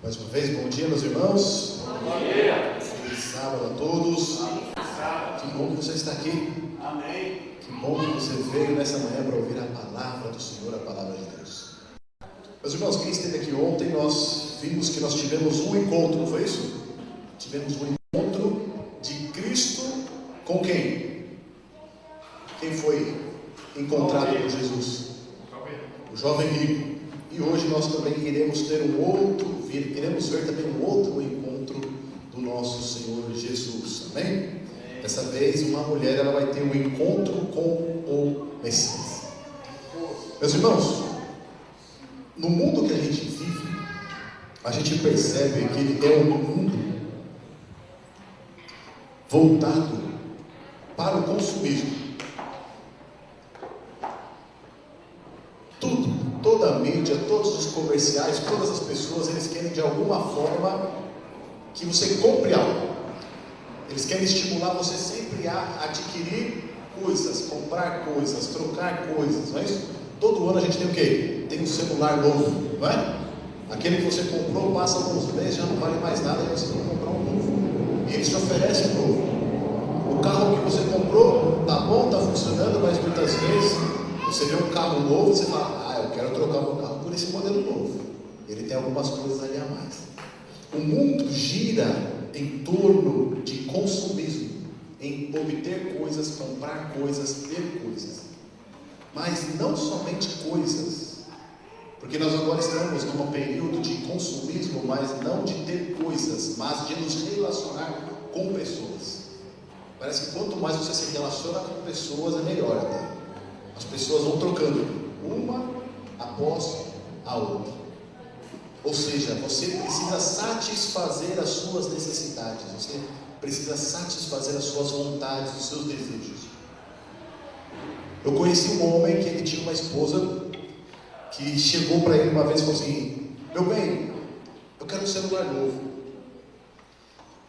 Mais uma vez, bom dia, meus irmãos. Bom dia. Feliz sábado a todos. Que bom que você está aqui. Amém. Que bom que você veio nessa manhã para ouvir a palavra do Senhor, a palavra de Deus. Meus irmãos, quem esteve aqui ontem, nós vimos que nós tivemos um encontro, não foi isso? Tivemos um encontro de Cristo com quem? Quem foi encontrado por Jesus? O jovem rico. E hoje nós também queremos ver também um outro encontro do nosso Senhor Jesus. Amém? Dessa vez uma mulher ela vai ter um encontro com o Messias. Meus irmãos, no mundo que a gente vive, a gente percebe que ele é um mundo voltado para o consumismo. Toda a mídia, todos os comerciais, todas as pessoas, eles querem de alguma forma que você compre algo. Eles querem estimular você sempre a adquirir coisas, comprar coisas, trocar coisas, não é isso? Todo ano a gente tem o quê? Tem um celular novo, não é? Aquele que você comprou, passa alguns meses, já não vale mais nada, e você tem que comprar um novo. E eles te oferecem um novo. O carro que você comprou, tá bom, tá funcionando, mas muitas vezes você vê um carro novo, você fala, eu quero trocar meu carro por esse modelo novo. Ele tem algumas coisas ali a mais. O mundo gira em torno de consumismo, em obter coisas, comprar coisas, ter coisas. Mas não somente coisas, porque nós agora estamos num período de consumismo, mas não de ter coisas, mas de nos relacionar com pessoas. Parece que quanto mais você se relaciona com pessoas, é melhor até. As pessoas vão trocando uma após a outra. Ou seja, você precisa satisfazer as suas necessidades, você precisa satisfazer as suas vontades, os seus desejos. Eu conheci um homem que ele tinha uma esposa que chegou para ele uma vez e falou assim: meu bem, eu quero um celular novo.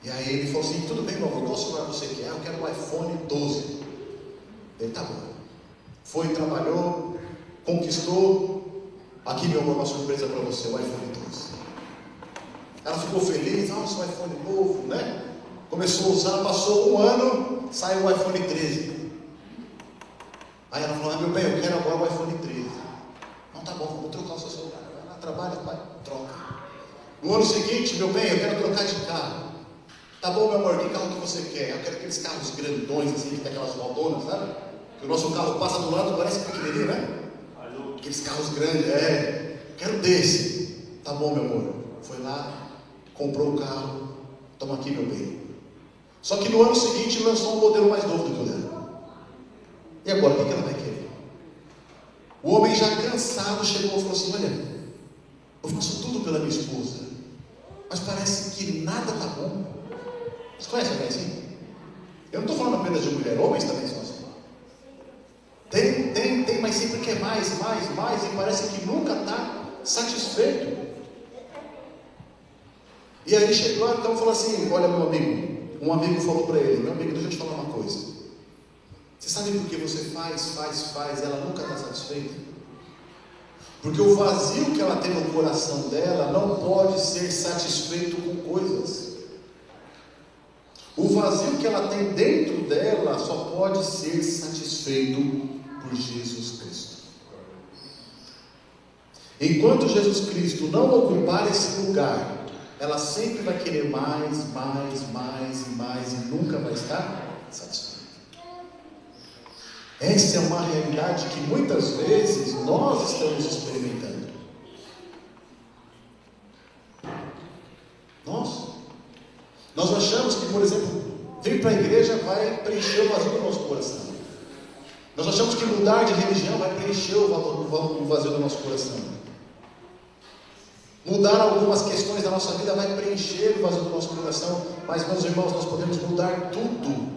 E aí ele falou assim: tudo bem, meu amor, qual celular você quer? Eu quero um iPhone 12. Ele, tá bom. Foi, trabalhou, conquistou. Aqui, meu amor, uma surpresa para você, o iPhone 12. Ela ficou feliz, nossa, um iPhone novo, né? Começou a usar, passou um ano, saiu o iPhone 13. Aí ela falou: meu bem, eu quero agora o iPhone 13. Não, tá bom, vamos trocar o seu celular. Vai lá, trabalha, pai, troca. No ano seguinte, meu bem, eu quero trocar de carro. Tá bom, meu amor, que carro que você quer? Eu quero aqueles carros grandões, assim, que tem aquelas rodonas, sabe? Que o nosso carro passa do lado, parece pequenininho, né? Aqueles carros grandes, quero desse. Tá bom, meu amor. Foi lá, comprou o carro. Toma aqui, meu bem. Só que no ano seguinte lançou um modelo mais novo do que o dela. E agora, o que ela vai querer? O homem já cansado chegou e falou assim: olha, eu faço tudo pela minha esposa, mas parece que nada tá bom. Vocês conhecem alguém assim? Eu não estou falando apenas de mulher, homens também são assim. Tem, mas sempre quer mais, e parece que nunca está satisfeito. E aí chegou lá, então falou assim: olha, meu amigo, um amigo falou para ele: meu amigo, deixa eu te falar uma coisa. Você sabe por que você faz, ela nunca está satisfeita? Porque o vazio que ela tem no coração dela não pode ser satisfeito com coisas. O vazio que ela tem dentro dela só pode ser satisfeito por Jesus Cristo. Enquanto Jesus Cristo não ocupar esse lugar, ela sempre vai querer mais, e nunca vai estar satisfeita. Essa é uma realidade que muitas vezes nós estamos experimentando. Nós achamos que, por exemplo, vir para a igreja vai preencher o vazio do nosso coração. Nós achamos que mudar de religião vai preencher o vazio do nosso coração. Mudar algumas questões da nossa vida vai preencher o vazio do nosso coração. Mas, meus irmãos, nós podemos mudar tudo.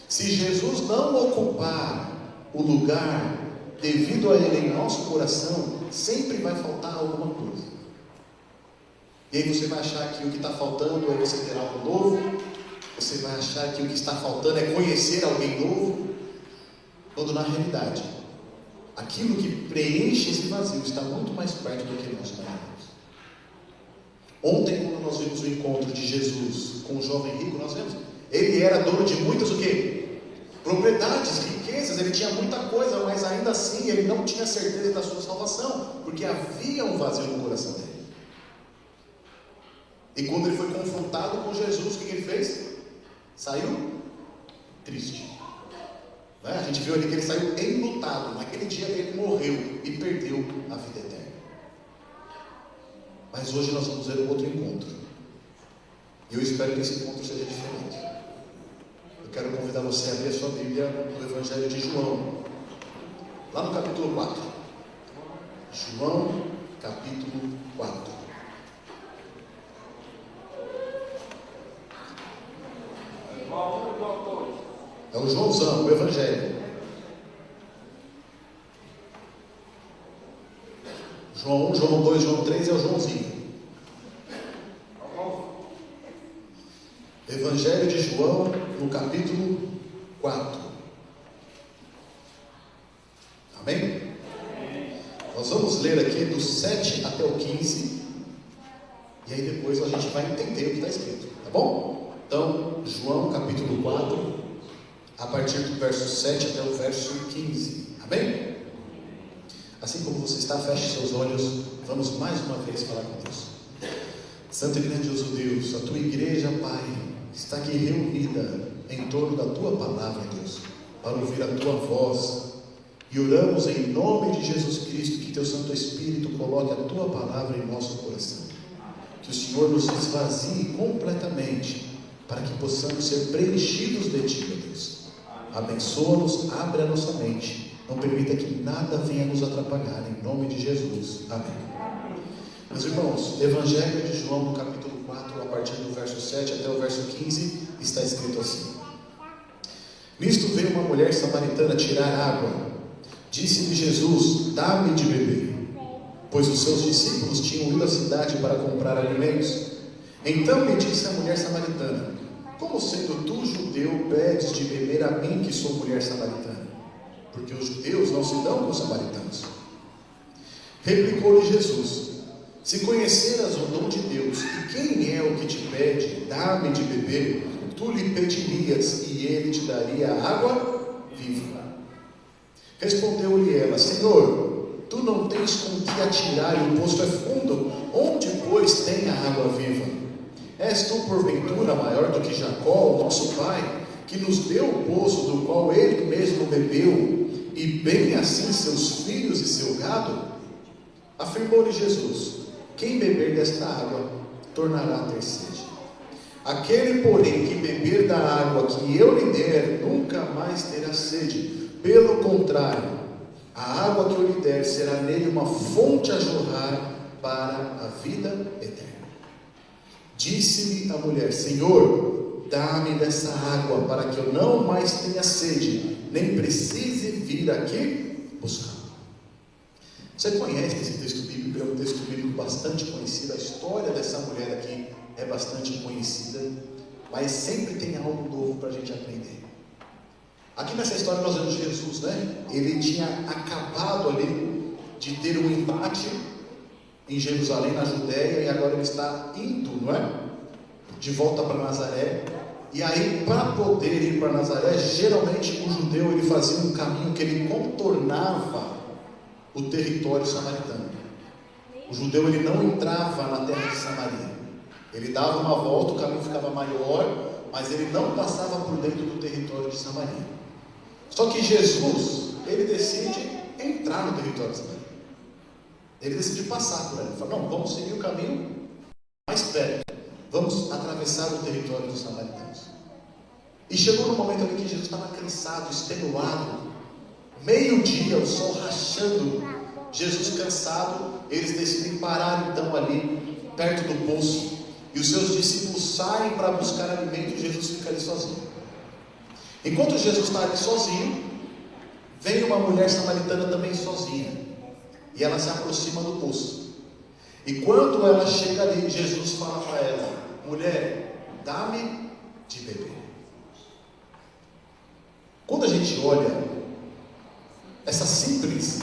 Se Jesus não ocupar o lugar devido a Ele em nosso coração, sempre vai faltar alguma coisa. E aí você vai achar que o que está faltando é você ter algo novo. Você vai achar que o que está faltando é conhecer alguém novo. Quando na realidade, aquilo que preenche esse vazio está muito mais perto do que nós imaginamos. Ontem, quando nós vimos o encontro de Jesus com o jovem rico, nós vemos, ele era dono de muitas o quê? Propriedades, riquezas, ele tinha muita coisa, mas ainda assim ele não tinha certeza da sua salvação, porque havia um vazio no coração dele. E quando ele foi confrontado com Jesus, o que ele fez? Saiu triste. Né? A gente viu ali que ele saiu enlutado. Naquele dia ele morreu e perdeu a vida eterna. Mas hoje nós vamos ver um outro encontro. E eu espero que esse encontro seja diferente. Eu quero convidar você a abrir a sua Bíblia no Evangelho de João, lá no capítulo 4. João, capítulo 4. É o Joãozão, o Evangelho. João 1, João 2, João 3 é o Joãozinho. Evangelho de João, no capítulo 4. Amém? Nós vamos ler aqui do 7 até o 15. E aí depois a gente vai entender o que está escrito, tá bom? Então, João capítulo 4, a partir do verso 7 até o verso 15. Amém? Assim como você está, feche seus olhos. Vamos mais uma vez falar com Deus. Santo e grandioso Deus, a tua igreja, Pai, está aqui reunida em torno da tua palavra, Deus, para ouvir a tua voz. E oramos em nome de Jesus Cristo, que teu Santo Espírito coloque a tua palavra em nosso coração. Que o Senhor nos esvazie completamente, para que possamos ser preenchidos de ti, meu Deus. Abençoa-nos, abre a nossa mente, não permita que nada venha nos atrapalhar, em nome de Jesus, amém. Meus irmãos, Evangelho de João, no capítulo 4, a partir do verso 7 até o verso 15, está escrito assim: Nisto veio uma mulher samaritana tirar água. Disse-lhe Jesus: dá-me de beber, pois os seus discípulos tinham ido à cidade para comprar alimentos. Então lhe disse a mulher samaritana: como sendo tu judeu, pedes de beber a mim, que sou mulher samaritana? Porque os judeus não se dão com os samaritanos. Replicou-lhe Jesus: se conheceras o dom de Deus, e quem é o que te pede, dá-me de beber, tu lhe pedirias, e ele te daria a água viva. Respondeu-lhe ela: Senhor, tu não tens com que atirar, e o poço é fundo, onde, pois, tem a água viva? És tu, porventura, maior do que Jacó, o nosso pai, que nos deu o poço do qual ele mesmo bebeu, e bem assim seus filhos e seu gado? Afirmou-lhe Jesus: quem beber desta água, tornará a ter sede. Aquele, porém, que beber da água que eu lhe der, nunca mais terá sede. Pelo contrário, a água que eu lhe der será nele uma fonte a jorrar para a vida eterna. Disse-lhe a mulher: Senhor, dá-me dessa água, para que eu não mais tenha sede, nem precise vir aqui buscar. Você conhece esse texto bíblico? É um texto bíblico bastante conhecido. A história dessa mulher aqui é bastante conhecida, mas sempre tem algo novo para a gente aprender. Aqui nessa história nós vemos Jesus, né? Ele tinha acabado ali de ter um embate em Jerusalém, na Judéia, e agora ele está indo, não é? De volta para Nazaré. E aí, para poder ir para Nazaré, geralmente o judeu ele fazia um caminho que ele contornava o território samaritano. O judeu ele não entrava na terra de Samaria. Ele dava uma volta, o caminho ficava maior, mas ele não passava por dentro do território de Samaria. Só que Jesus, ele decide entrar no território de Samaria. Ele decide passar por ali. Ele fala: não, vamos seguir o caminho mais perto. Vamos atravessar o território dos samaritanos. E chegou no momento ali que Jesus estava cansado, extenuado. Meio-dia, o sol rachando. Jesus cansado, eles decidem parar então ali, perto do poço. E os seus discípulos saem para buscar alimento e Jesus fica ali sozinho. Enquanto Jesus está ali sozinho, vem uma mulher samaritana também sozinha. E ela se aproxima do poço. E quando ela chega ali, Jesus fala para ela: mulher, dá-me de beber. Quando a gente olha essa simples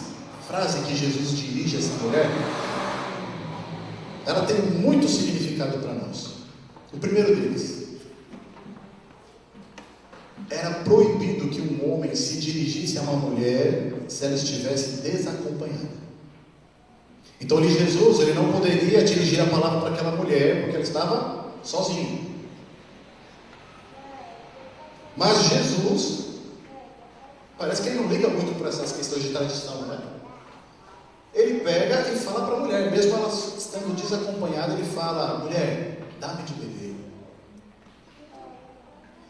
frase que Jesus dirige a essa mulher, ela tem muito significado para nós. O primeiro deles: era proibido que um homem se dirigisse a uma mulher se ela estivesse desacompanhada. Então ali Jesus, ele não poderia dirigir a palavra para aquela mulher, porque ela estava sozinha. Mas Jesus, parece que ele não liga muito para essas questões de tradição, né? Ele pega e fala para a mulher, mesmo ela estando desacompanhada, ele fala: mulher, dá-me de beber.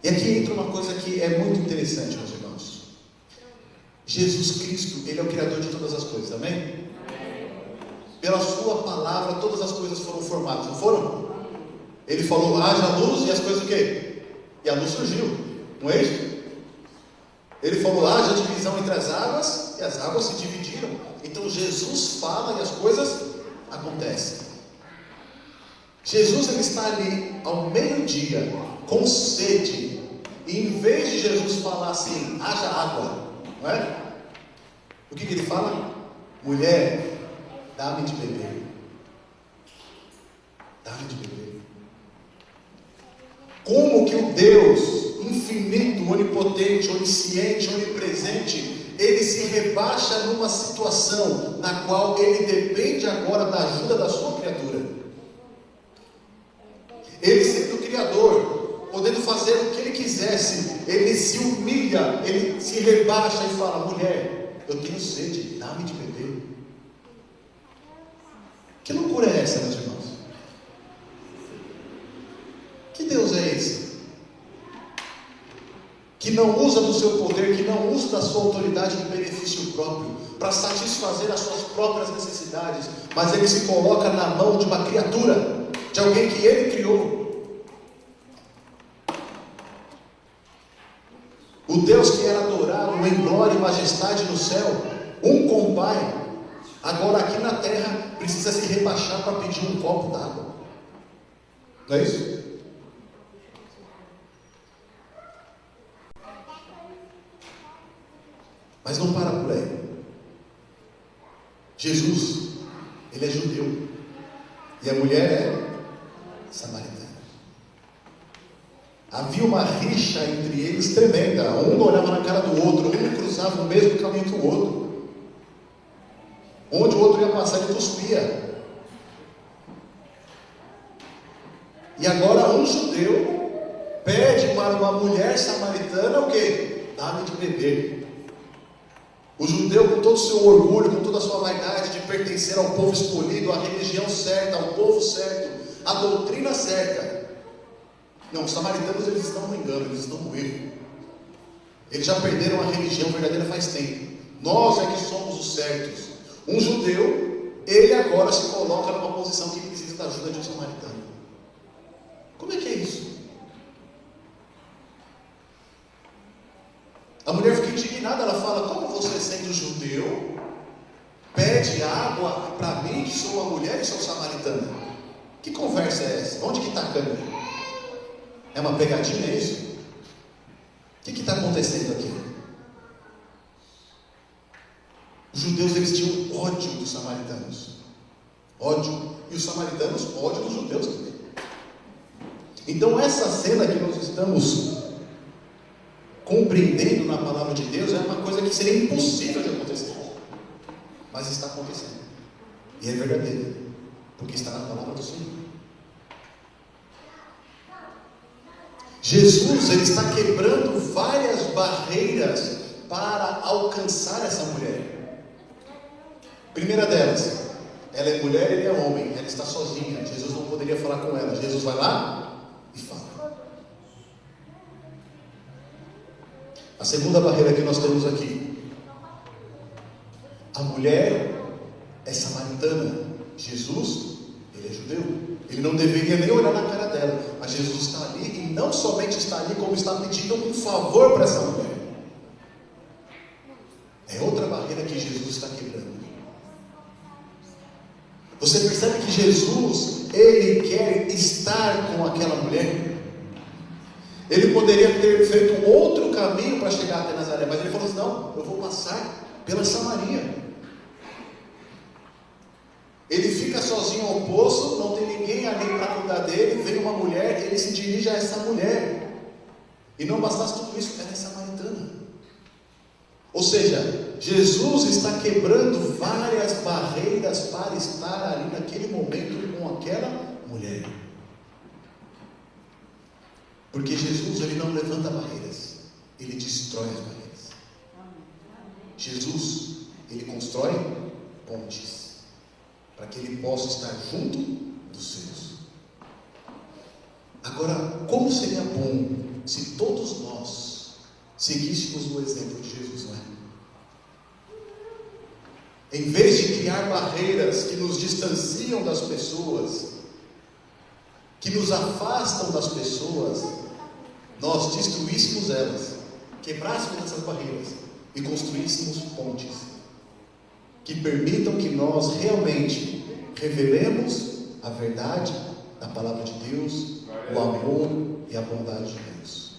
E aqui entra uma coisa que é muito interessante, meus irmãos. Jesus Cristo, ele é o Criador de todas as coisas, amém? Pela sua palavra, todas as coisas foram formadas, não foram? Ele falou: haja luz, e as coisas o quê? E a luz surgiu, não é isso? Ele falou: haja divisão entre as águas, e as águas se dividiram. Então Jesus fala e as coisas acontecem. Jesus, ele está ali ao meio-dia, com sede, e em vez de Jesus falar assim: haja água, não é? O que ele fala? Mulher, dá-me de beber. Dá-me de beber. Como que o Deus infinito, onipotente, onisciente, onipresente, ele se rebaixa numa situação na qual ele depende agora da ajuda da sua criatura? Ele, sendo o Criador, podendo fazer o que ele quisesse, ele se humilha, ele se rebaixa e fala: mulher, eu tenho sede, dá-me de beber. Que loucura é essa, meus irmãos? Que Deus é esse? Que não usa do seu poder, que não usa da sua autoridade em benefício próprio, para satisfazer as suas próprias necessidades, mas ele se coloca na mão de uma criatura, de alguém que ele criou. O Deus que era adorado em glória e majestade no céu, um com o Pai, agora aqui na terra precisa se rebaixar para pedir um copo d'água. Não é isso? Mas não para por aí. Jesus, ele é judeu, e a mulher é samaritana. Havia uma rixa entre eles tremenda. Um não olhava na cara do outro, um cruzava o mesmo caminho que o outro. Onde o outro ia passar, ele cuspia. E agora um judeu pede para uma mulher samaritana o quê? Dá-me de beber. O judeu, com todo o seu orgulho, com toda a sua vaidade de pertencer ao povo escolhido, à religião certa, ao povo certo, à doutrina certa. Não, os samaritanos, eles estão no engano, eles estão no erro. Eles já perderam a religião verdadeira faz tempo. Nós é que somos os certos. Um judeu, ele agora se coloca numa posição que precisa da ajuda de um samaritano. Como é que é isso? A mulher fica indignada, ela fala: como você, sendo judeu, pede água para mim, que sou uma mulher e sou samaritana? Que conversa é essa? Onde que está a câmera? É uma pegadinha, é isso? O que está acontecendo aqui? Os judeus, eles tinham ódio dos samaritanos. Ódio. E os samaritanos, ódio dos judeus também. Então essa cena que nós estamos compreendendo na palavra de Deus é uma coisa que seria impossível de acontecer, mas está acontecendo, e é verdadeira, porque está na palavra do Senhor. Jesus, ele está quebrando várias barreiras para alcançar essa mulher. Primeira delas, ela é mulher, ele é homem, ela está sozinha, Jesus não poderia falar com ela. Jesus vai lá e fala. A segunda barreira que nós temos aqui: a mulher é samaritana, Jesus, ele é judeu. Ele não deveria nem olhar na cara dela, mas Jesus está ali, e não somente está ali, como está pedindo um favor para essa mulher. É outra barreira que Jesus está quebrando. Você percebe que Jesus, ele quer estar com aquela mulher. Ele poderia ter feito outro caminho para chegar até Nazaré, mas ele falou assim: não, eu vou passar pela Samaria. Ele fica sozinho ao poço, não tem ninguém ali para cuidar dele, vem uma mulher, ele se dirige a essa mulher. E não bastasse tudo isso, ela é samaritana. Ou seja, Jesus está quebrando várias barreiras para estar ali naquele momento com aquela mulher. Porque Jesus, ele não levanta barreiras, ele destrói as barreiras. Jesus, ele constrói pontes para que ele possa estar junto dos seus. Agora, como seria bom se todos nós seguíssemos o exemplo de Jesus, não é? Em vez de criar barreiras que nos distanciam das pessoas, que nos afastam das pessoas, nós destruíssemos elas, quebrássemos essas barreiras e construíssemos pontes que permitam que nós realmente revelemos a verdade da palavra de Deus, o amor e a bondade de Deus.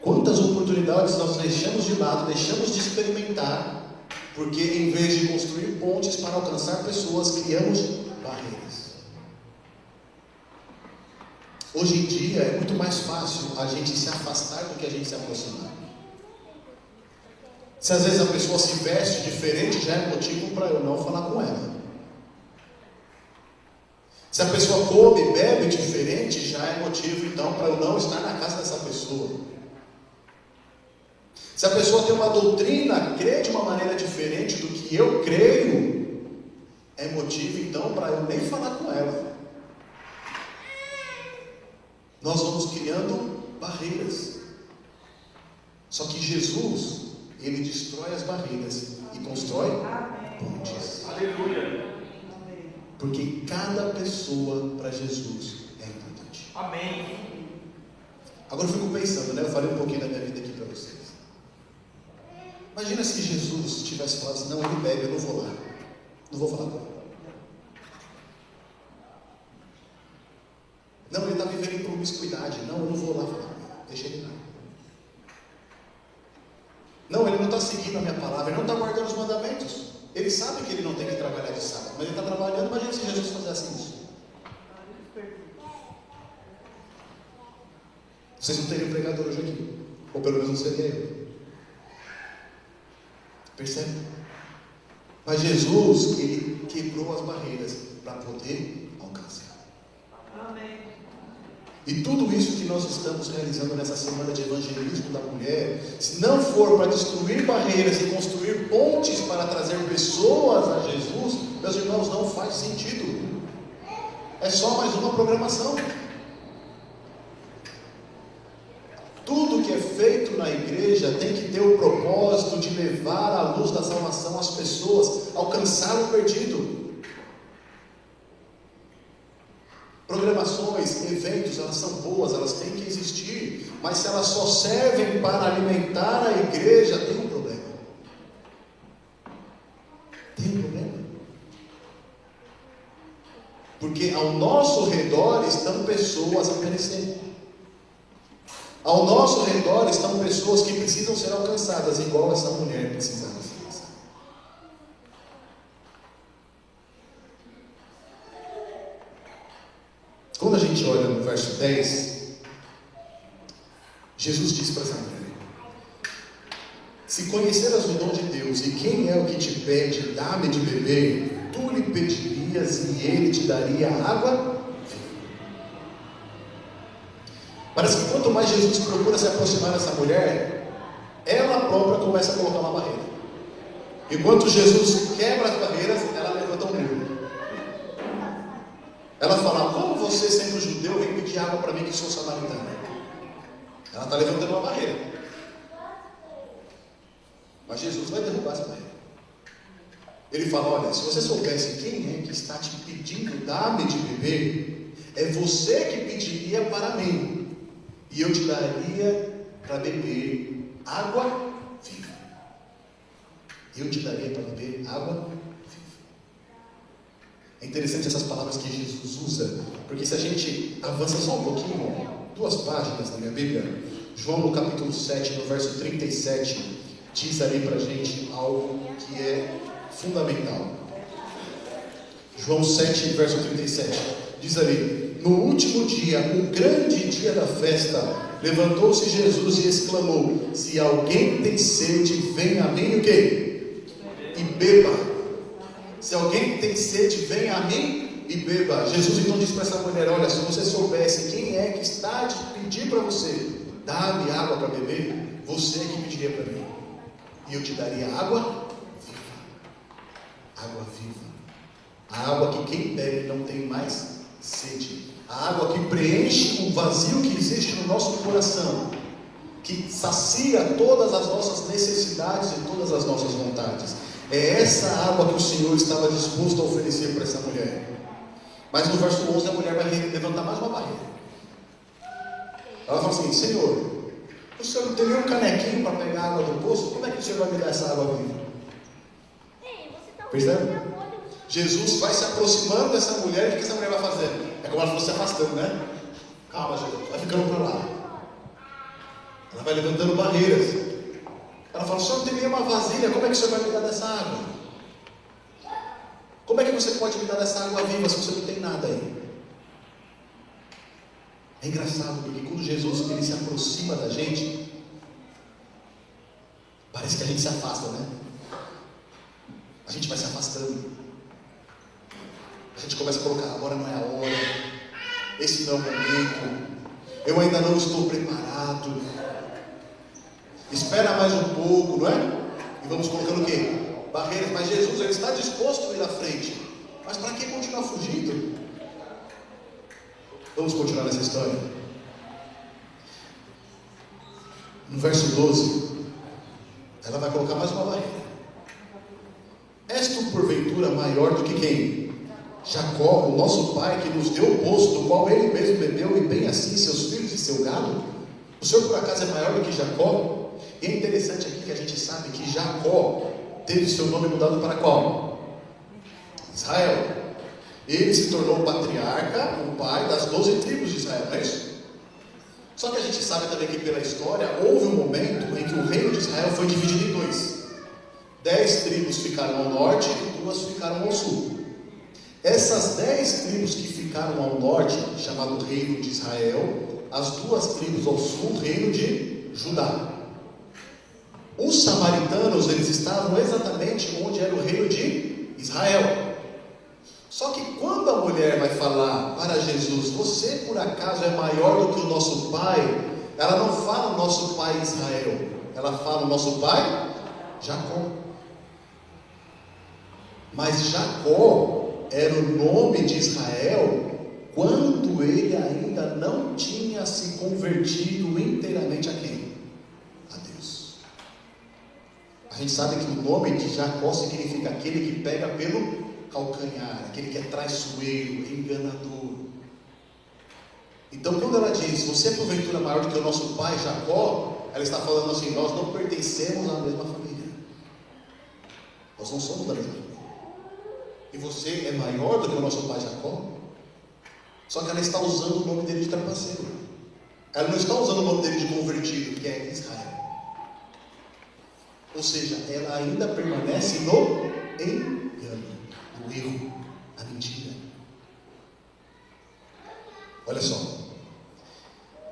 Quantas oportunidades nós deixamos de lado, deixamos de experimentar, porque em vez de construir pontes para alcançar pessoas, criamos barreiras. Hoje em dia é muito mais fácil a gente se afastar do que a gente se aproximar. Se às vezes a pessoa se veste diferente, já é motivo para eu não falar com ela. Se a pessoa come e bebe diferente, já é motivo então para eu não estar na casa dessa pessoa. Se a pessoa tem uma doutrina, crê de uma maneira diferente do que eu creio, é motivo então para eu nem falar com ela. Nós vamos criando barreiras. Só que Jesus, ele destrói as barreiras e constrói pontes. Aleluia. Porque cada pessoa para Jesus é importante. Amém. Agora eu fico pensando, né? Eu falei um pouquinho da minha vida aqui para vocês. Imagina se Jesus tivesse falado assim: não, ele bebe, eu não vou lá. Não vou falar com ele. Não, ele está vivendo em promiscuidade. Não, eu não vou lá falar com ele. Deixa ele lá. Não, ele não está seguindo a minha palavra, ele não está guardando os mandamentos. Ele sabe que ele não tem que trabalhar de sábado, mas ele está trabalhando. Imagina se Jesus fizesse isso. Vocês não teriam pregador hoje aqui, ou pelo menos não seria eu. Percebe? Mas Jesus, ele quebrou as barreiras para poder alcançar. Amém. E tudo isso que nós estamos realizando nessa semana de evangelismo da mulher, se não for para destruir barreiras e construir pontes para trazer pessoas a Jesus, meus irmãos, não faz sentido. É só mais uma programação. Tudo que é feito na igreja tem que ter o propósito de levar a luz da salvação às pessoas, alcançar o perdido. Programações, eventos, elas são boas, elas têm que existir, mas se elas só servem para alimentar a igreja, tem um problema. Tem um problema. Porque ao nosso redor estão pessoas a perecer. Ao nosso redor estão pessoas que precisam ser alcançadas, igual essa mulher precisava ser alcançada. Quando a gente olha no verso 10, Jesus diz para essa mulher: se conheceras o dom de Deus e quem é o que te pede, dá-me de beber, tu lhe pedirias e ele te daria água viva. Parece que quanto mais Jesus procura se aproximar dessa mulher, ela própria começa a colocar uma barreira. Enquanto Jesus quebra as barreiras, ela levanta um muro. Ela fala: como você, sendo judeu, vem pedir água para mim que sou samaritana? Ela está levantando uma barreira. Mas Jesus vai derrubar essa barreira. Ele fala: olha, se você soubesse quem é que está te pedindo, dá-me de beber, é você que pediria para mim, e eu te daria para beber água viva. Eu te daria para beber água viva. É interessante essas palavras que Jesus usa, porque se a gente avança só um pouquinho, 2 páginas na minha Bíblia, João no capítulo 7, no verso 37, diz ali para a gente algo que é fundamental. João 7, verso 37. Diz ali: no último dia, o grande dia da festa, levantou-se Jesus e exclamou: se alguém tem sede, venha a mim, o quê? E beba. Se alguém tem sede, venha a mim e beba. Jesus então disse para essa mulher: olha, se você soubesse quem é que está a te pedir para você, dá-me água para beber, você é que pediria para mim, e eu te daria água viva. Água viva. A água que quem bebe não tem mais sede. A água que preenche o vazio que existe no nosso coração, que sacia todas as nossas necessidades e todas as nossas vontades. É essa água que o Senhor estava disposto a oferecer para essa mulher. Mas no verso 11 a mulher vai levantar mais uma barreira. Ela fala assim: Senhor, o Senhor não tem nenhum canequinho para pegar água do poço? Como é que o Senhor vai me dar essa água viva? Percebe? Jesus vai se aproximando dessa mulher. E o que essa mulher vai fazendo? É como ela falou, se afastando, né? Calma, Jesus, vai ficando para lá. Ela vai levantando barreiras. Ela fala: o Senhor não tem nenhuma vasilha, como é que o Senhor vai me dar dessa água? Como é que você pode me dar dessa água viva se você não tem nada aí? É engraçado, porque quando Jesus ele se aproxima da gente, parece que a gente se afasta, né? A gente vai se afastando. A gente começa a colocar: agora não é a hora, esse não é o momento, eu ainda não estou preparado, espera mais um pouco, não é? E vamos colocando o quê? Barreiras. Mas Jesus ele está disposto a ir à frente, mas para que continuar fugindo? Vamos continuar nessa história. No verso 12, ela vai colocar mais uma barreira. És tu porventura maior do que quem? Jacó, o nosso pai, que nos deu o poço, do qual ele mesmo bebeu, e bem assim seus filhos e seu gado? O Senhor por acaso é maior do que Jacó? E é interessante aqui que a gente sabe que Jacó teve seu nome mudado para qual? Israel. Ele se tornou patriarca, o pai das 12 tribos de Israel, não é isso? Só que a gente sabe também que pela história houve um momento em que o reino de Israel foi dividido em dois. 10 tribos ficaram ao norte e 2 ficaram ao sul. Essas 10 tribos que ficaram ao norte, chamado reino de Israel, as 2 tribos ao sul, reino de Judá. Os samaritanos, eles estavam exatamente onde era o reino de Israel. Só que quando a mulher vai falar para Jesus: você por acaso é maior do que o nosso pai? Ela não fala o nosso pai Israel, ela fala o nosso pai Jacó. Mas Jacó era o nome de Israel quando ele ainda não tinha se convertido inteiramente a quem? A Deus. A gente sabe que o nome de Jacó significa aquele que pega pelo calcanhar, aquele que é traiçoeiro, enganador. Então quando ela diz: você é porventura maior do que o nosso pai Jacó, ela está falando assim: nós não pertencemos à mesma família, nós não somos da mesma família. E você é maior do que o nosso pai Jacó? Só que ela está usando o nome dele de trapaceiro. Ela não está usando o nome dele de convertido, que é Israel. Ou seja, ela ainda permanece no engano, no erro, na mentira. Olha só,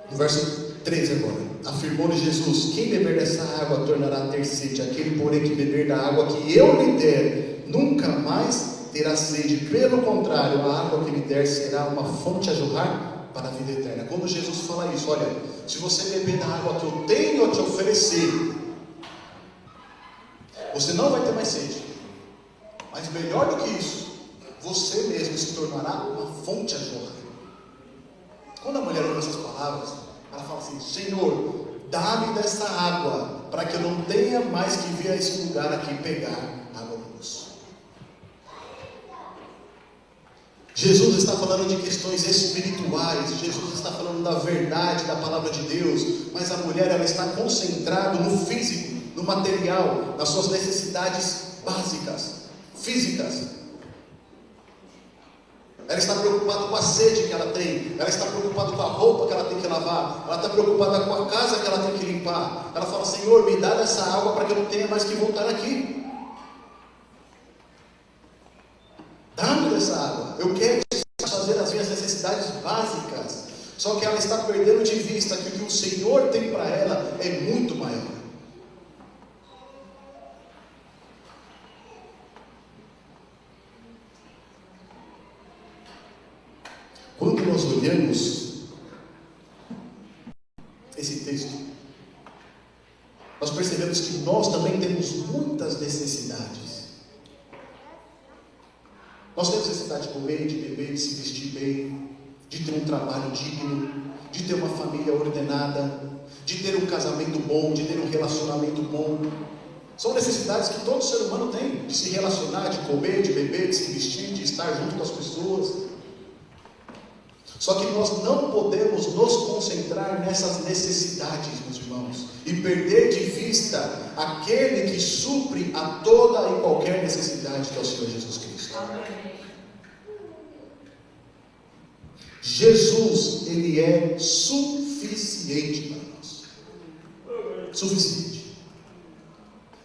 no verso 13 agora: afirmou-lhe Jesus: quem beber dessa água tornará a ter sede, aquele porém que beber da água que eu lhe der nunca mais terá sede, pelo contrário, a água que lhe der será uma fonte a jorrar para a vida eterna. Quando Jesus fala isso: olha, se você beber da água que eu tenho a te oferecer, você não vai ter mais sede, mas melhor do que isso, você mesmo se tornará uma fonte a jorrar. Quando a mulher ouve essas palavras, ela fala assim: Senhor, dá-me dessa água, para que eu não tenha mais que vir a esse lugar aqui pegar água do poço. Jesus está falando de questões espirituais, Jesus está falando da verdade, da palavra de Deus, mas a mulher ela está concentrada no físico, no material, nas suas necessidades básicas, físicas. Ela está preocupada com a sede que ela tem, ela está preocupada com a roupa que ela tem que lavar, ela está preocupada com a casa que ela tem que limpar. Ela fala: Senhor, me dá dessa água para que eu não tenha mais que voltar aqui. Dá-me dessa água, eu quero fazer as minhas necessidades básicas. Só que ela está perdendo de vista que o que o Senhor tem para ela é muito maior. Quando nós olhamos esse texto, nós percebemos que nós também temos muitas necessidades. Nós temos necessidade de comer, de beber, de se vestir bem, de ter um trabalho digno, de ter uma família ordenada, de ter um casamento bom, de ter um relacionamento bom. São necessidades que todo ser humano tem, de se relacionar, de comer, de beber, de se vestir, de estar junto com as pessoas. Só que nós não podemos nos concentrar nessas necessidades, meus irmãos, e perder de vista aquele que supre a toda e qualquer necessidade, que é o Senhor Jesus Cristo. Jesus, Ele é suficiente para nós. Suficiente.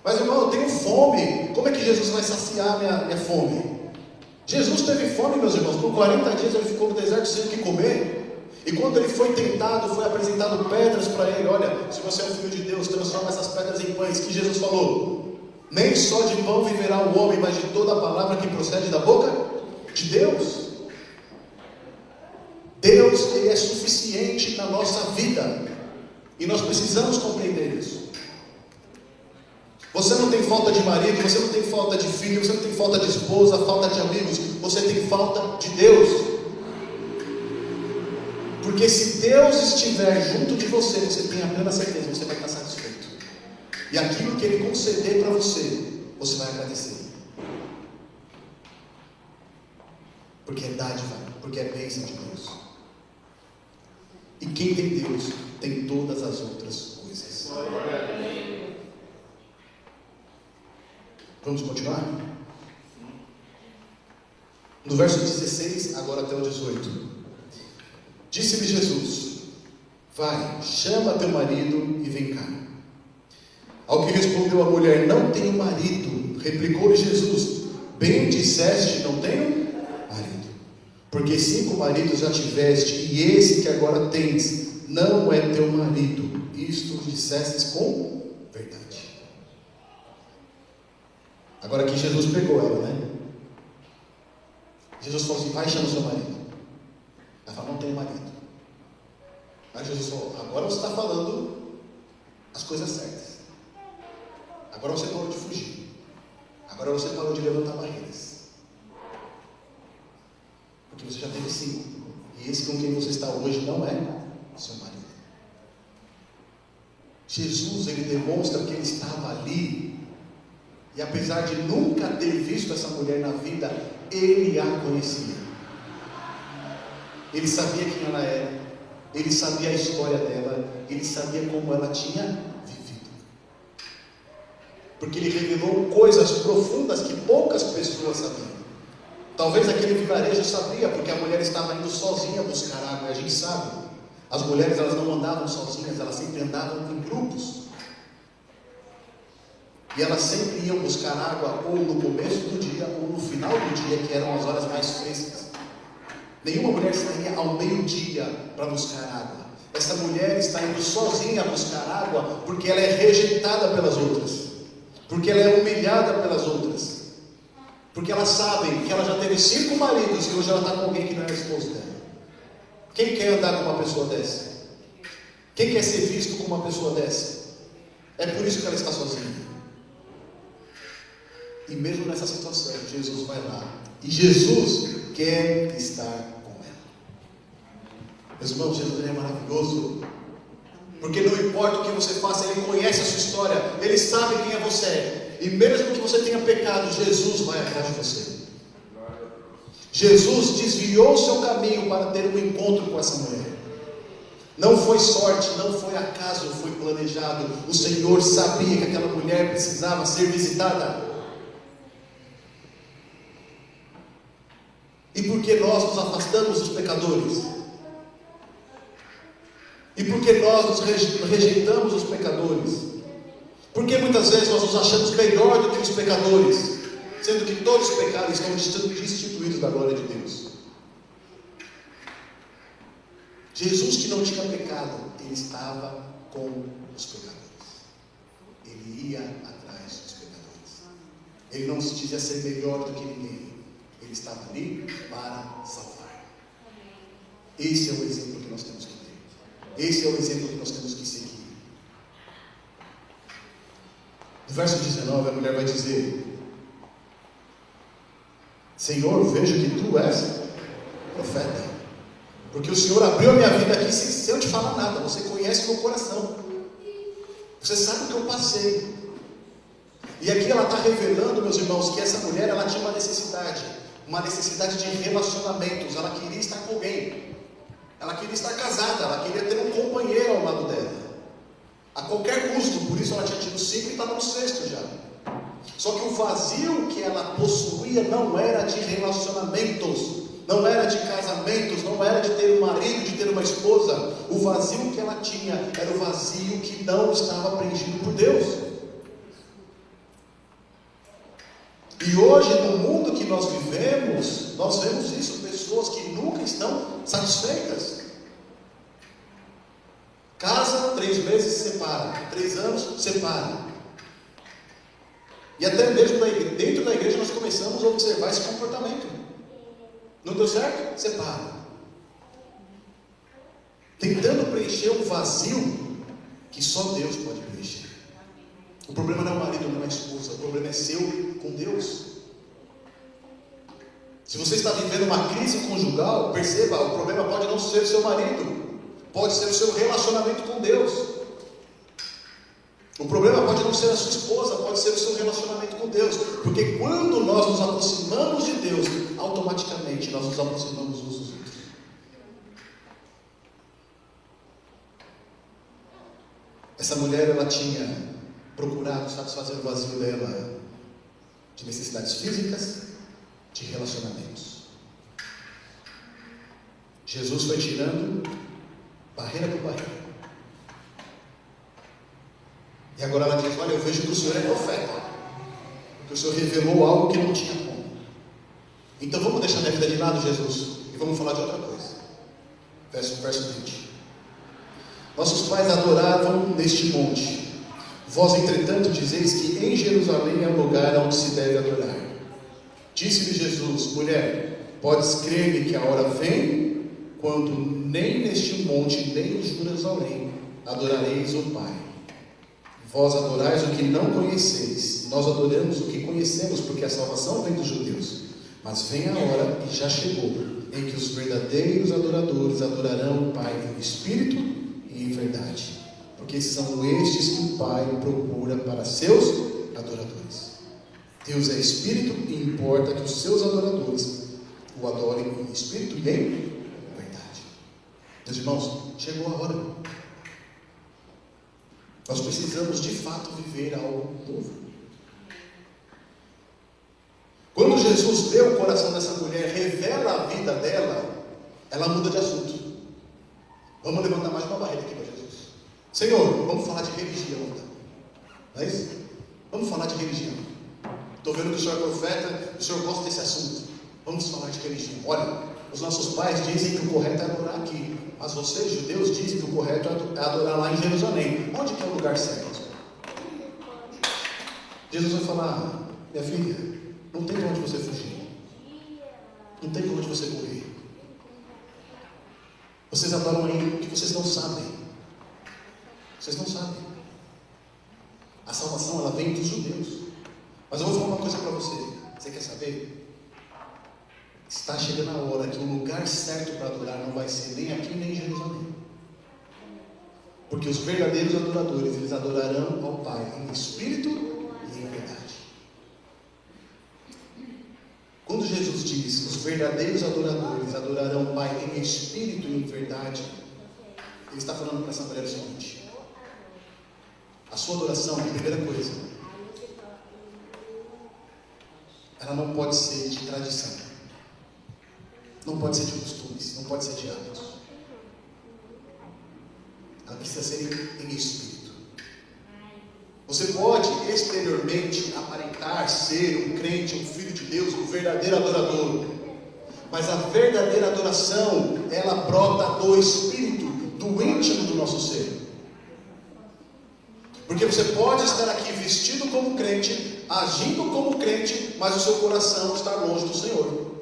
Mas, irmão, eu tenho fome. Como é que Jesus vai saciar minha fome? Jesus teve fome, meus irmãos. Por 40 dias ele ficou no deserto sem o que comer. E quando ele foi tentado, foi apresentado pedras para ele. Olha, se você é o Filho de Deus, transforma essas pedras em pães. Que Jesus falou: nem só de pão viverá o homem, mas de toda a palavra que procede da boca de Deus. Deus, Ele é suficiente na nossa vida. E nós precisamos compreender isso. Você não tem falta de marido, você não tem falta de filho, você não tem falta de esposa, falta de amigos. Você tem falta de Deus. Porque se Deus estiver junto de você, você tem a plena certeza que você vai estar satisfeito. E aquilo que Ele conceder para você, você vai agradecer. Porque é dádiva, porque é bênção de Deus. E quem tem Deus, tem todas as outras coisas. Vamos continuar? No verso 16, agora até o 18. Disse-lhe Jesus: vai, chama teu marido e vem cá. Ao que respondeu a mulher: não tenho marido. Replicou-lhe Jesus: bem disseste, não tenho marido. Porque 5 maridos já tiveste, e esse que agora tens não é teu marido. Isto dissestes com verdade. Agora aqui Jesus pegou ela, né? Jesus falou assim: vai, chama o seu marido. Ela falou: não tenho marido. Aí Jesus falou: agora você está falando as coisas certas. Agora você parou de fugir. Agora você parou de levantar barreiras. Porque você já teve 5. E esse com quem você está hoje não é seu marido. Jesus, Ele demonstra que Ele estava ali. E apesar de nunca ter visto essa mulher na vida, Ele a conhecia. Ele sabia quem ela era. Ele sabia a história dela. Ele sabia como ela tinha vivido. Porque Ele revelou coisas profundas que poucas pessoas sabiam. Talvez aquele vilarejo sabia, porque a mulher estava indo sozinha buscar água. A gente sabe, as mulheres, elas não andavam sozinhas, elas sempre andavam em grupos. E elas sempre iam buscar água ou no começo do dia ou no final do dia, que eram as horas mais frescas. Nenhuma mulher saía ao meio-dia para buscar água. Essa mulher está indo sozinha buscar água porque ela é rejeitada pelas outras, porque ela é humilhada pelas outras, porque elas sabem que ela já teve 5 maridos e hoje ela está com alguém que não é esposo dela. Quem quer andar com uma pessoa dessa? Quem quer ser visto com uma pessoa dessa? É por isso que ela está sozinha. E mesmo nessa situação, Jesus vai lá. E Jesus quer estar com ela. Meus irmãos, Jesus é maravilhoso. Porque não importa o que você faça, Ele conhece a sua história. Ele sabe quem é você. E mesmo que você tenha pecado, Jesus vai atrás de você. Jesus desviou o seu caminho para ter um encontro com essa mulher. Não foi sorte, não foi acaso, foi planejado. O Senhor sabia que aquela mulher precisava ser visitada. E por que nós nos afastamos dos pecadores? E por que nós nos rejeitamos os pecadores? Porque muitas vezes nós nos achamos melhor do que os pecadores. sendo que todos os pecados estão destituídos da glória de Deus. Jesus, que não tinha pecado, ele estava com os pecadores. Ele ia atrás dos pecadores. Ele não se dizia ser melhor do que ninguém. Ele estava ali para salvar. Esse é o exemplo que nós temos que ter. Esse é o exemplo que nós temos que seguir. No verso 19, a mulher vai dizer: Senhor, vejo que tu és profeta, porque o Senhor abriu a minha vida aqui sem eu te falar nada. Você conhece meu coração, você sabe o que eu passei. E aqui ela está revelando, meus irmãos, que essa mulher, ela tinha uma necessidade de relacionamentos. Ela queria estar com alguém, ela queria estar casada, ela queria ter um companheiro ao lado dela, a qualquer custo. Por isso ela tinha tido 5 e estava no 6º já. Só que o vazio que ela possuía não era de relacionamentos, não era de casamentos, não era de ter um marido, de ter uma esposa. O vazio que ela tinha era o vazio que não estava preenchido por Deus. E hoje, no mundo que nós vivemos, nós vemos isso, pessoas que nunca estão satisfeitas. Casa, 3 meses, separa. 3 anos, separa. E até mesmo dentro da igreja nós começamos a observar esse comportamento. Não deu certo? Separa. Tentando preencher um vazio que só Deus pode preencher. O problema não é o marido, não é a esposa. O problema é seu com Deus. Se você está vivendo uma crise conjugal, perceba, o problema pode não ser o seu marido, pode ser o seu relacionamento com Deus. O problema pode não ser a sua esposa, pode ser o seu relacionamento com Deus. Porque quando nós nos aproximamos de Deus, automaticamente nós nos aproximamos uns dos outros. Essa mulher, ela tinha procurado satisfazer o vazio dela de necessidades físicas, de relacionamentos. Jesus foi tirando barreira por barreira. E agora ela diz: olha, eu vejo que o Senhor é profeta, porque o Senhor revelou algo que não tinha como. Então vamos deixar minha vida de lado, Jesus, e vamos falar de outra coisa. Verso 20. Nossos pais adoravam neste monte. Vós, entretanto, dizeis que em Jerusalém é o lugar onde se deve adorar. Disse-lhe Jesus: mulher, podes crer-me que a hora vem, quando nem neste monte, nem em Jerusalém adorareis o Pai. Vós adorais o que não conheceis, nós adoramos o que conhecemos, porque a salvação vem dos judeus. Mas vem a hora, e já chegou, em que os verdadeiros adoradores adorarão o Pai em espírito e em verdade, porque são estes que o Pai procura para seus adoradores. Deus é espírito e importa que os seus adoradores o adorem em espírito e em verdade. Meus irmãos, chegou a hora. Nós precisamos de fato viver algo novo. Quando Jesus vê o coração dessa mulher, revela a vida dela, ela muda de assunto. Vamos levantar mais uma barreira aqui para Jesus. Senhor, vamos falar de religião então. Não é isso? Vamos falar de religião. Estou vendo que o Senhor é profeta, o Senhor gosta desse assunto. Vamos falar de religião. Olha, os nossos pais dizem que o correto é adorar aqui, mas vocês, judeus, dizem que o correto é adorar lá em Jerusalém. Onde que é o lugar certo? Jesus vai falar: minha filha, não tem para onde você fugir, não tem para onde você correr. Vocês adoram aí o que vocês não sabem. Vocês não sabem. A salvação, ela vem dos judeus. Mas eu vou falar uma coisa para você. Você quer saber? Está chegando a hora que o lugar certo para adorar não vai ser nem aqui nem em Jerusalém. Porque os verdadeiros adoradores, eles adorarão ao Pai em espírito e em verdade. Quando Jesus diz: os verdadeiros adoradores adorarão o Pai em espírito e em verdade, Ele está falando para essa mulher o seguinte: a sua adoração, a primeira coisa, ela não pode ser de tradição, não pode ser de costumes, não pode ser de hábitos. Ela precisa ser em espírito. Você pode exteriormente aparentar ser um crente, um filho de Deus, um verdadeiro adorador, mas a verdadeira adoração, ela brota do Espírito, do íntimo do nosso ser. Porque você pode estar aqui vestido como crente, agindo como crente, mas o seu coração está longe do Senhor.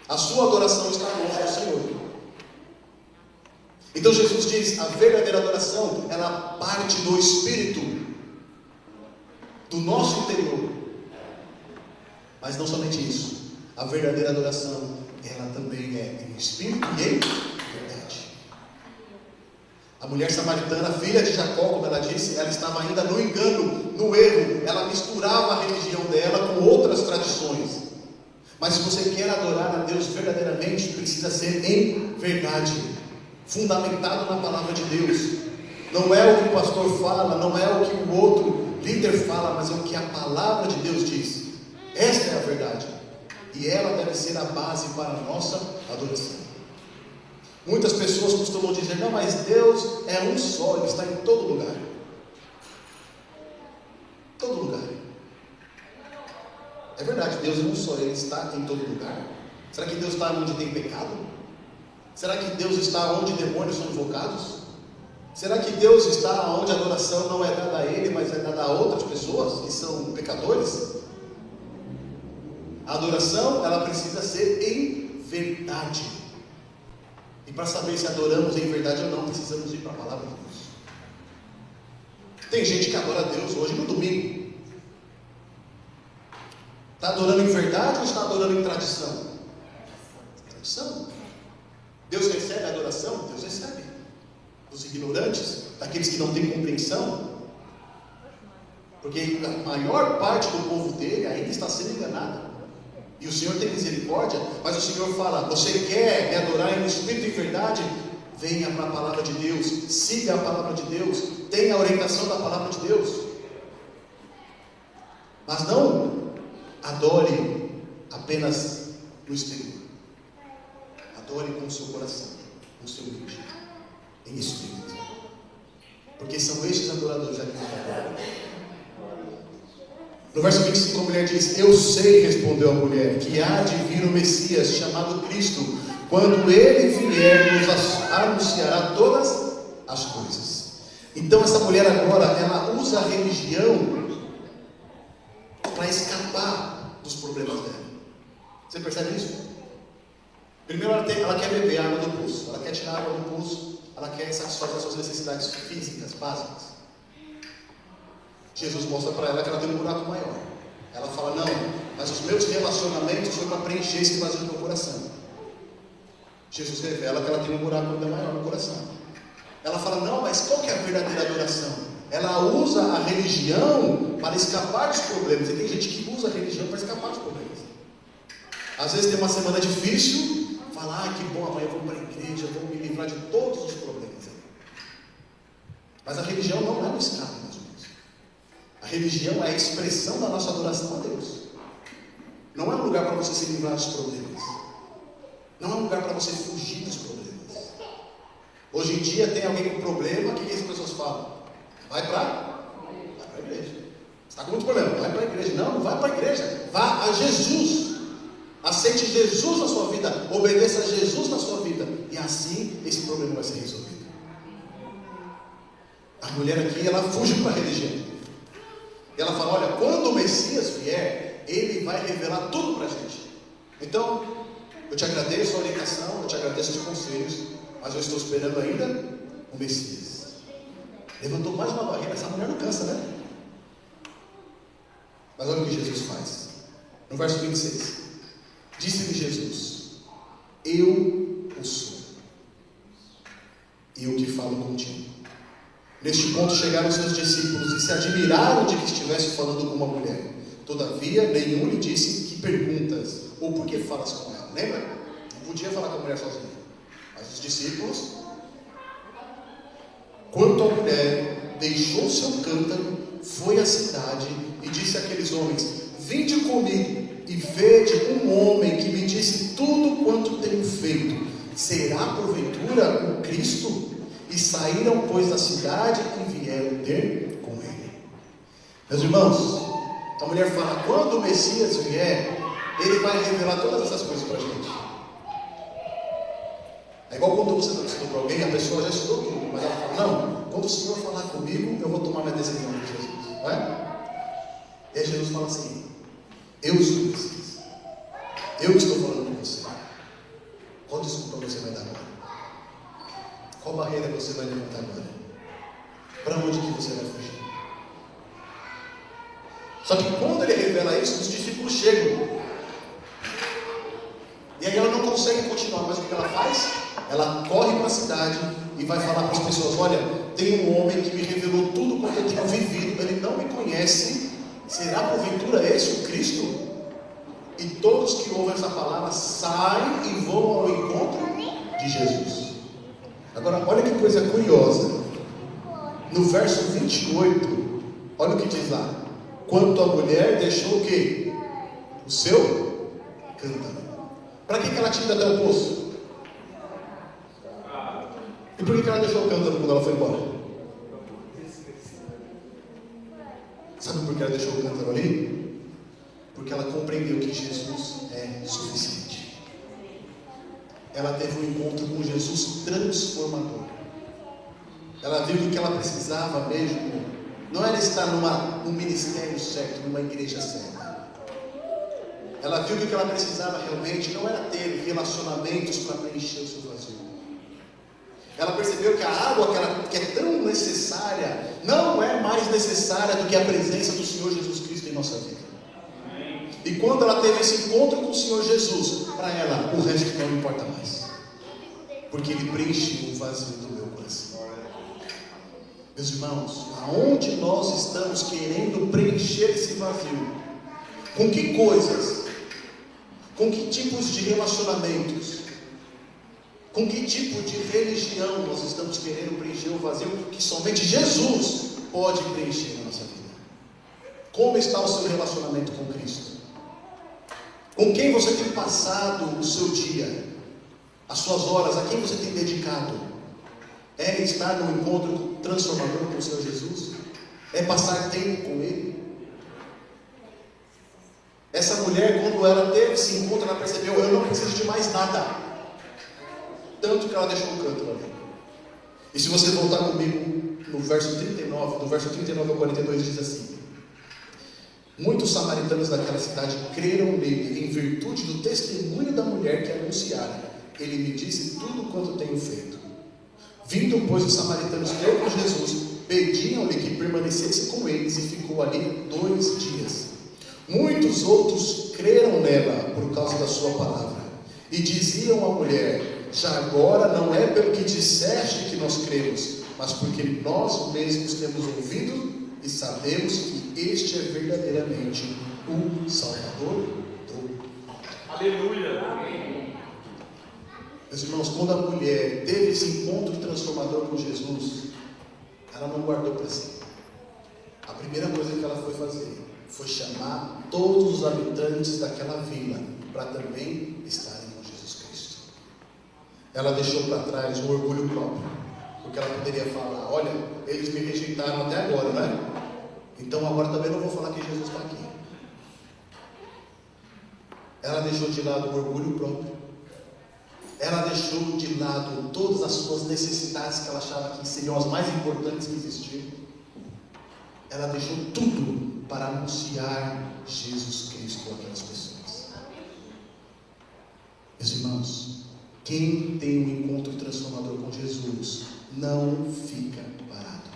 A sua adoração está longe do Senhor. Então Jesus diz, a verdadeira adoração, ela parte do Espírito, do nosso interior. Mas não somente isso, a verdadeira adoração, ela também é em Espírito e em verdade. A mulher samaritana, filha de Jacó, como ela disse, ela estava ainda no engano, no erro. Ela misturava a religião dela com outras tradições. Mas se você quer adorar a Deus verdadeiramente, precisa ser em verdade, fundamentado na palavra de Deus. Não é o que o pastor fala, não é o que o outro líder fala, mas é o que a palavra de Deus diz. Esta é a verdade, e ela deve ser a base para a nossa adoração. Muitas pessoas costumam dizer, não, mas Deus é um só, Ele está em todo lugar. Todo lugar. É verdade, Deus é um só, Ele está em todo lugar. Será que Deus está onde tem pecado? Será que Deus está onde demônios são invocados? Será que Deus está onde a adoração não é dada a Ele, mas é dada a outras pessoas que são pecadores? A adoração, ela precisa ser em verdade. E para saber se adoramos em verdade ou não, precisamos ir para a palavra de Deus. Tem gente que adora a Deus hoje no domingo. Está adorando em verdade ou está adorando em tradição? Tradição. Deus recebe a adoração? Deus recebe. Dos ignorantes, daqueles que não têm compreensão. Porque a maior parte do povo dele ainda está sendo enganada. E o Senhor tem misericórdia, mas o Senhor fala, você quer me adorar em espírito e em verdade? Venha para a palavra de Deus, siga a palavra de Deus, tenha a orientação da palavra de Deus. Mas não adore apenas no exterior. Adore com o seu coração, com o seu íntimo, em espírito. Porque são estes adoradores aqui na terra. No verso 25 a mulher diz, eu sei, respondeu a mulher, que há de vir o Messias, chamado Cristo. Quando Ele vier, nos anunciará todas as coisas. Então essa mulher agora, ela usa a religião para escapar dos problemas dela. Você percebe isso? Primeiro ela quer beber água do poço, ela quer tirar água do poço, ela quer satisfazer as suas necessidades físicas, básicas. Jesus mostra para ela que ela tem um buraco maior. Ela fala, não, mas os meus relacionamentos foi para preencher esse vazio do meu coração. Jesus revela que ela tem um buraco ainda maior no coração. Ela fala, não, mas qual que é a verdadeira adoração? Ela usa a religião para escapar dos problemas. E tem gente que usa a religião para escapar dos problemas. Às vezes tem uma semana difícil, fala, que bom, amanhã eu vou para a igreja, vou me livrar de todos os problemas. Mas a religião não é um escape, meus irmãos. A religião é a expressão da nossa adoração a Deus. Não é um lugar para você se livrar dos problemas. Não é um lugar para você fugir dos problemas. Hoje em dia tem alguém com problema, o que as pessoas falam? Vai para a igreja. Você está com muito problema, vai para a igreja. Não vai para a igreja, vá a Jesus. Aceite Jesus na sua vida, obedeça a Jesus na sua vida, e assim esse problema vai ser resolvido. A mulher aqui, ela fuge para a religião. E ela fala, olha, quando o Messias vier, Ele vai revelar tudo para a gente. Então, eu te agradeço a orientação, eu te agradeço os conselhos, mas eu estou esperando ainda o Messias. Levantou mais uma barreira, essa mulher não cansa, né? Mas olha o que Jesus faz. No verso 26, disse-lhe Jesus, eu o sou, eu que falo contigo. Neste ponto chegaram seus discípulos e se admiraram de que estivesse falando com uma mulher. Todavia, nenhum lhe disse que perguntas, ou por que falas com ela. Lembra? Não podia falar com a mulher sozinha. Mas os discípulos, quanto a mulher, deixou seu cântaro, foi à cidade e disse àqueles homens, vinde comigo e vede um homem que me disse tudo quanto tenho feito. Será porventura o Cristo? E saíram, pois, da cidade e vieram ter com Meus irmãos, a mulher fala, quando o Messias vier, ele vai revelar todas essas coisas para a gente. É igual quando você está ensinando para alguém, a pessoa já estudou tudo, mas ela fala, não, quando o Senhor falar comigo, eu vou tomar minha decisão de Jesus. Não é? E aí Jesus fala assim, eu sou o Messias. Eu que estou falando com você. Qual desculpa você vai dar agora? Qual barreira você vai levantar agora? Para onde que você vai fugir? Só que quando ele revela isso, os discípulos chegam. E aí ela não consegue continuar, mas o que ela faz? Ela corre para a cidade e vai falar para as pessoas, olha, tem um homem que me revelou tudo quanto eu tenho vivido, ele não me conhece, será porventura esse o Cristo? E todos que ouvem essa palavra saem e vão ao encontro de Jesus. Agora, olha que coisa curiosa. No verso 28, olha o que diz lá. Quanto a mulher deixou o quê? O seu cântaro. Para que ela tinha ido até o poço? E por que ela deixou o cântaro quando ela foi embora? Sabe por que ela deixou o cântaro ali? Porque ela compreendeu que Jesus é suficiente. Ela teve um encontro com Jesus transformador. Ela viu que o que ela precisava mesmo não era estar num ministério certo, numa igreja certa. Ela viu que o que ela precisava realmente não era ter relacionamentos para preencher o seu vazio. Ela percebeu que a água que é tão necessária não é mais necessária do que a presença do Senhor Jesus Cristo em nossa vida. E quando ela teve esse encontro com o Senhor Jesus, para ela o resto não importa mais, porque Ele preencheu o vazio do meu coração. Meus irmãos, aonde nós estamos querendo preencher esse vazio? Com que coisas? Com que tipos de relacionamentos? Com que tipo de religião nós estamos querendo preencher o vazio que somente Jesus pode preencher na nossa vida? Como está o seu relacionamento com Cristo? Com quem você tem passado o seu dia? As suas horas, a quem você tem dedicado? É estar num encontro transformador com o Senhor Jesus? É passar tempo com Ele? Essa mulher, quando ela teve esse encontro, ela percebeu, eu não preciso de mais nada. Tanto que ela deixou o cântaro ali. E se você voltar comigo no verso 39, do verso 39 ao 42, diz assim: muitos samaritanos daquela cidade creram nele, em virtude do testemunho da mulher que anunciara. Ele me disse tudo quanto tenho feito. Vindo, pois, os samaritanos ter com Jesus, pediam-lhe que permanecesse com eles, e ficou ali 2 dias. Muitos outros creram nela por causa da sua palavra, e diziam à mulher: já agora não é pelo que disseste que nós cremos, mas porque nós mesmos temos ouvido e sabemos que este é verdadeiramente o Salvador do mundo. Aleluia! Meus irmãos, quando a mulher teve esse encontro transformador com Jesus, ela não guardou para si. A primeira coisa que ela foi fazer foi chamar todos os habitantes daquela vila para também estarem com Jesus Cristo. Ela deixou para trás o orgulho próprio, porque ela poderia falar: olha, eles me rejeitaram até agora, né? Então agora também não vou falar que Jesus está aqui. Ela deixou de lado o orgulho próprio. Ela deixou de lado todas as suas necessidades que ela achava que seriam as mais importantes que existiam. Ela deixou tudo para anunciar Jesus Cristo àquelas pessoas. Meus irmãos, quem tem um encontro transformador com Jesus não fica parado.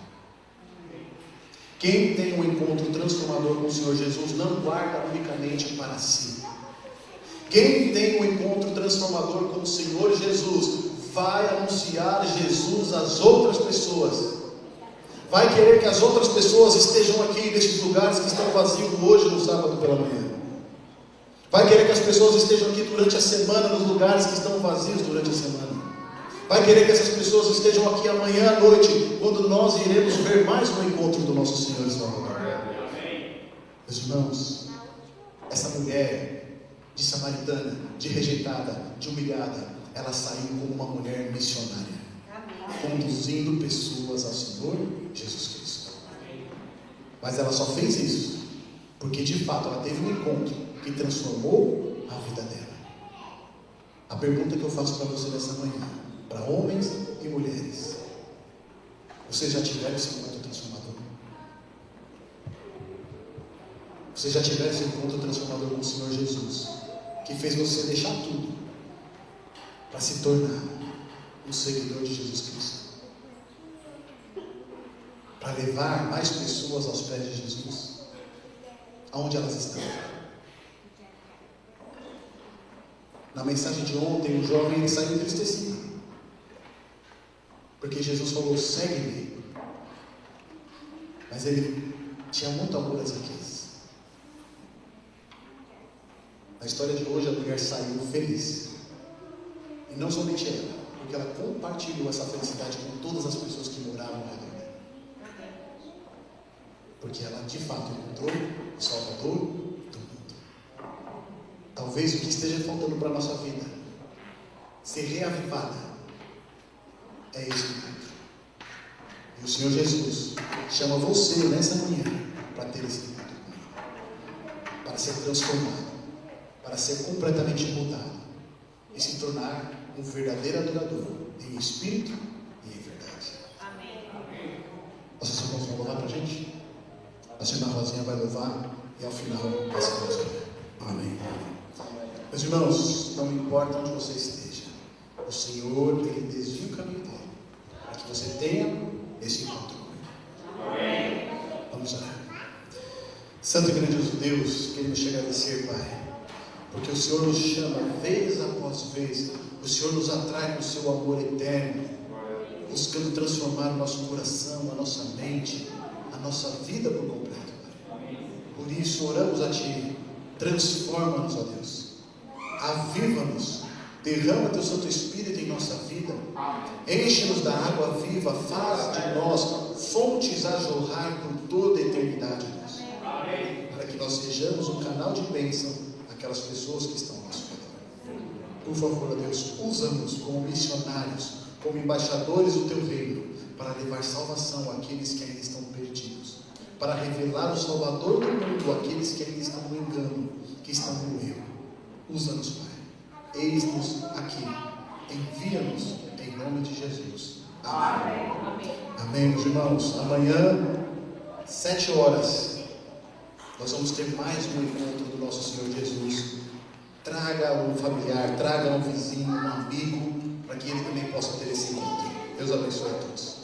Quem tem um encontro transformador com o Senhor Jesus não guarda unicamente para si. Quem tem um encontro transformador com o Senhor Jesus vai anunciar Jesus às outras pessoas. Vai querer que as outras pessoas estejam aqui nesses lugares que estão vazios hoje no sábado pela manhã. Vai querer que as pessoas estejam aqui durante a semana nos lugares que estão vazios durante a semana. Vai querer que essas pessoas estejam aqui amanhã à noite, quando nós iremos ver mais um encontro do nosso Senhor e Salvador. Meus irmãos, essa mulher de samaritana, de rejeitada, de humilhada, ela saiu como uma mulher missionária, conduzindo pessoas ao Senhor Jesus Cristo. Mas ela só fez isso porque de fato ela teve um encontro que transformou a vida dela. A pergunta que eu faço para você nessa manhã, para homens e mulheres: vocês já tiveram esse encontro transformador? Vocês já tiveram esse encontro transformador com o Senhor Jesus, que fez você deixar tudo para se tornar um seguidor de Jesus Cristo, para levar mais pessoas aos pés de Jesus, aonde elas estão? Na mensagem de ontem, o jovem ele saiu entristecido, porque Jesus falou: segue-me. Mas ele tinha muito amor às riquezas. Na história de hoje, a mulher saiu feliz, e não somente ela, porque ela compartilhou essa felicidade com todas as pessoas que moravam ao redor dela, porque ela de fato encontrou o Salvador do mundo. Talvez o que esteja faltando para a nossa vida ser reavivada é esse encontro. E o Senhor Jesus chama você nessa manhã para ter esse encontro com Ele, para ser transformado, para ser completamente mudado e se tornar um verdadeiro adorador em espírito e em verdade. Amém. Vocês vão louvar para a gente? A senhora Rosinha vai louvar e ao final vai ser nosso. Amém. Meus irmãos, não importa onde você esteja, o Senhor Ele desvia o caminho dele para que você tenha esse encontro com Ele. Amém. Vamos orar. Santo e grandioso Deus, queremos te agradecer, Pai, porque o Senhor nos chama vez após vez, o Senhor nos atrai com o seu amor eterno, buscando transformar o nosso coração, a nossa mente, a nossa vida por completo, Pai. Por isso oramos a Ti: transforma-nos, ó Deus, aviva-nos, derrama Teu Santo Espírito em nossa vida, enche-nos da água viva, faz de nós fontes a jorrar por toda a eternidade, Deus, para que nós sejamos um canal de bênção àquelas pessoas que estão ao nosso redor. Por favor, Deus, usa-nos como missionários, como embaixadores do Teu reino, para levar salvação àqueles que ainda estão perdidos, para revelar o Salvador do mundo àqueles que ainda estão no engano, que estão no erro. Usa-nos, Pai, eis-nos aqui, envia-nos em nome de Jesus. Amém. Amém, meus irmãos. Amanhã, 7 horas, nós vamos ter mais um encontro do nosso Senhor Jesus. Traga um familiar, traga um vizinho, um amigo, para que ele também possa ter esse encontro. Deus abençoe a todos.